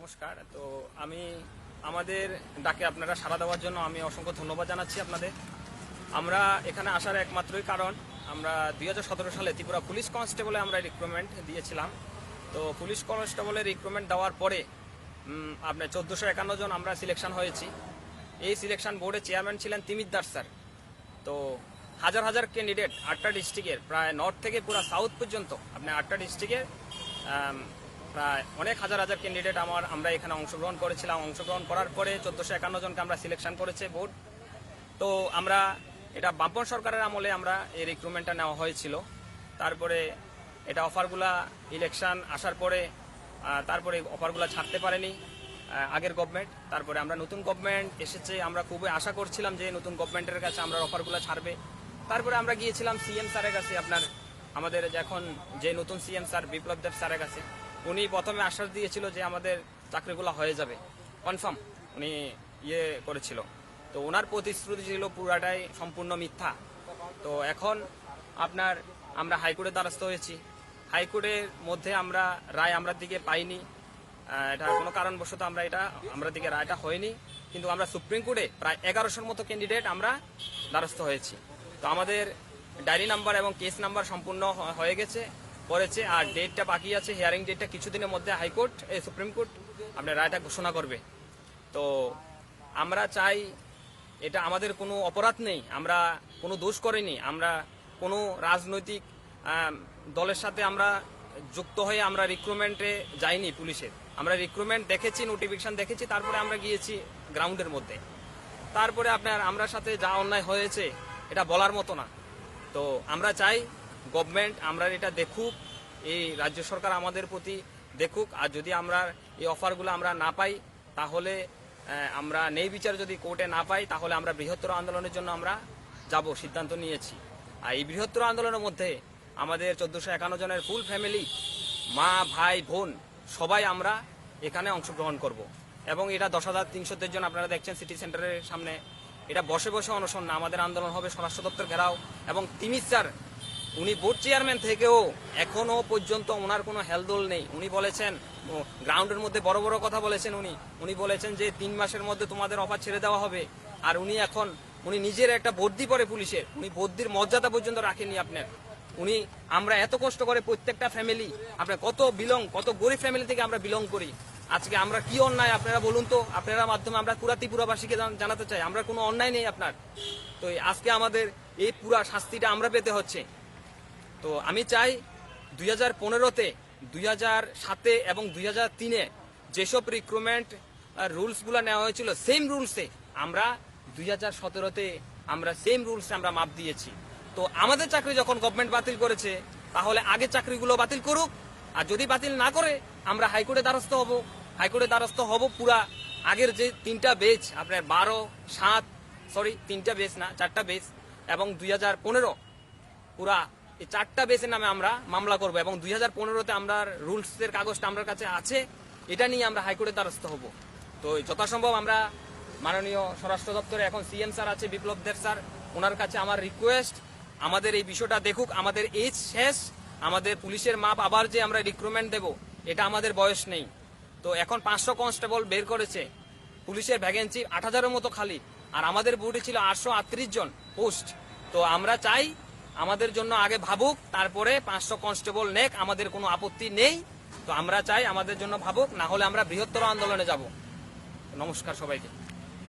নমস্কার। তো আমি আমাদের ডাকে আপনারা সাড়া দেওয়ার জন্য আমি অসংখ্য ধন্যবাদ জানাচ্ছি আপনাদের। আমরা এখানে আসার একমাত্রই কারণ, আমরা 2017 সালে ত্রিপুরা পুলিশ কনস্টেবলে আমরা রিক্রুটমেন্ট দিয়েছিলাম। তো পুলিশ কনস্টেবলের রিক্রুটমেন্ট দেওয়ার পরে আপনার 1451 জন আমরা সিলেকশন হয়েছি। এই সিলেকশন বোর্ডে চেয়ারম্যান ছিলেন তিমিদ্দার স্যার। তো হাজার হাজার ক্যান্ডিডেট 8টা ডিস্ট্রিক্টের, প্রায় নর্থ থেকে পুরো সাউথ পর্যন্ত আপনার 8টা ডিস্ট্রিক্টের প্রায় অনেক হাজার হাজার ক্যান্ডিডেট আমরা এখানে অংশগ্রহণ করেছিলাম। অংশগ্রহণ করার পরে 1451 জনকে আমরা সিলেকশন করেছে বোর্ড। তো আমরা এটা বামপন সরকারের আমলে আমরা এই রিক্রুটমেন্টটা নেওয়া হয়েছিল। তারপরে এটা অফারগুলা ইলেকশন আসার পরে তারপরে অফারগুলা ছাড়তে পারেনি আগের গভর্নমেন্ট। তারপরে আমরা নতুন গভর্নমেন্ট এসেছে, আমরা খুবই আশা করছিলাম যে নতুন গভর্নমেন্টের কাছে আমরা অফারগুলো ছাড়বে। তারপরে আমরা গিয়েছিলাম সিএম স্যারের কাছে, আমাদের এখন যে নতুন সিএম স্যার বিপ্লব দেব স্যারের কাছে। উনি প্রথমে আশ্বাস দিয়েছিল যে আমাদের চাকরিগুলো হয়ে যাবে, কনফার্ম উনি করেছিল। তো ওনার প্রতিশ্রুতি ছিল পুরাটাই সম্পূর্ণ মিথ্যা। তো এখন আমরা হাইকোর্টের দ্বারস্থ হয়েছি। হাইকোর্টের মধ্যে আমরা রায় আমরা দিকে পাইনি, এটা কোনো কারণবশত আমরা দিকে রায়টা হয়নি। কিন্তু আমরা সুপ্রিম কোর্টে প্রায় 1100-র মতো ক্যান্ডিডেট আমরা দ্বারস্থ হয়েছি। তো আমাদের ডায়েরি নাম্বার এবং কেস নাম্বার সম্পূর্ণ হয়ে পড়েছে, আর ডেটটা বাকি আছে। হিয়ারিং ডেটটা কিছুদিনের মধ্যে সুপ্রিম কোর্ট আপনার রায়টা ঘোষণা করবে। তো আমরা চাই, এটা আমাদের কোনো অপরাধ নেই, আমরা কোনো দোষ করিনি, আমরা কোনো রাজনৈতিক দলের সাথে আমরা যুক্ত হয়ে আমরা রিক্রুটমেন্টে যাইনি পুলিশের। আমরা রিক্রুটমেন্ট দেখেছি, নোটিফিকেশন দেখেছি, তারপরে আমরা গিয়েছি গ্রাউন্ডের মধ্যে। তারপরে আমরা সাথে যা অন্যায় হয়েছে এটা বলার মতো না। তো আমরা চাই গভর্নমেন্ট আমরা এটা দেখুক, এই রাজ্য সরকার আমাদের প্রতি দেখুক। আর যদি আমরা এই অফারগুলো আমরা না পাই, তাহলে আমরা ন্যায় বিচার যদি কোর্টে না পাই, তাহলে আমরা বৃহত্তর আন্দোলনের জন্য আমরা যাব, সিদ্ধান্ত নিয়েছি। আর এই বৃহত্তর আন্দোলনের মধ্যে আমাদের 1451 জনের ফুল ফ্যামিলি, মা ভাই বোন সবাই আমরা এখানে অংশগ্রহণ করব। এবং এটা 10,300 জন আপনারা দেখছেন সিটি সেন্টারের সামনে। এটা বসে বসে অনশন না, আমাদের আন্দোলন হবে স্বরাষ্ট্র দপ্তর ঘেরাও। এবং তিমির স্যার উনি বোর্ড চেয়ারম্যান থেকেও এখনো পর্যন্ত ওনার কোনো হেলদোল নেই। উনি বলেছেন, গ্রাউন্ডের মধ্যে বড় বড় কথা বলেছেন, উনি বলেছেন যে 3 মাসের মধ্যে তোমাদের অফার ছেড়ে দেওয়া হবে। আর উনি নিজের একটা বর্দি পরে পুলিশের, উনি বর্দির মর্যাদা পর্যন্ত রাখেননি আমরা এত কষ্ট করে প্রত্যেকটা ফ্যামিলি, কত গরিব ফ্যামিলি থেকে আমরা বিলং করি। আজকে আমরা কি অন্যায় আপনারা বলুন তো, আপনারা মাধ্যমে আমরা পুরা ত্রিপুরাবাসীকে জানাতে চাই আমরা কোনো অন্যায় নেই আপনার। তো আজকে আমাদের এই পুরা শাস্তিটা আমরা পেতে হচ্ছে। তো আমি চাই 2015-তে, 2007-এ এবং 2003-এ যেসব রিক্রুটমেন্ট রুলসগুলো নেওয়া হয়েছিল, সেম রুলসে আমরা 2017-তে আমরা সেম রুলসে আমরা মাপ দিয়েছি। তো আমাদের চাকরি যখন গভর্নমেন্ট বাতিল করেছে, তাহলে আগে চাকরিগুলো বাতিল করুক। আর যদি বাতিল না করে, আমরা হাইকোর্টে দ্বারস্থ হব। পুরা আগের যে 3টা বেচ আপনার 3টা বেচ না, 4টা বেচ এবং 2015 পুরা এই 4টা বেচের নামে আমরা মামলা করব। এবং 2015-তে আমরা রুলসের কাগজটা আমার কাছে আছে, এটা নিয়ে আমরা হাইকোর্টে দ্বারস্থ হব। তো যথাসম্ভব আমরা মাননীয় স্বরাষ্ট্র দপ্তরে এখন সিএম স্যার আছে বিপ্লব দেব স্যার, ওনার কাছে আমার রিকোয়েস্ট, আমাদের এই বিষয়টা দেখুক। আমাদের এজ শেষ, আমাদের পুলিশের মাপ আবার যে আমরা রিক্রুটমেন্ট দেব, এটা আমাদের বয়স নেই। তো এখন 500 কনস্টেবল বের করেছে, পুলিশের ভ্যাকেন্সি 8,000-এর মতো খালি, আর আমাদের বোর্ডে ছিল 838 জন পোস্ট। তো আমরা চাই আমাদের জন্য আগে ভাবুক, তারপরে 500 কনস্টেবল নেক, আমাদের কোনো আপত্তি নেই। তো আমরা চাই আমাদের জন্য ভাবুক, না হলে আমরা বৃহত্তর আন্দোলনে যাব। নমস্কার সবাইকে।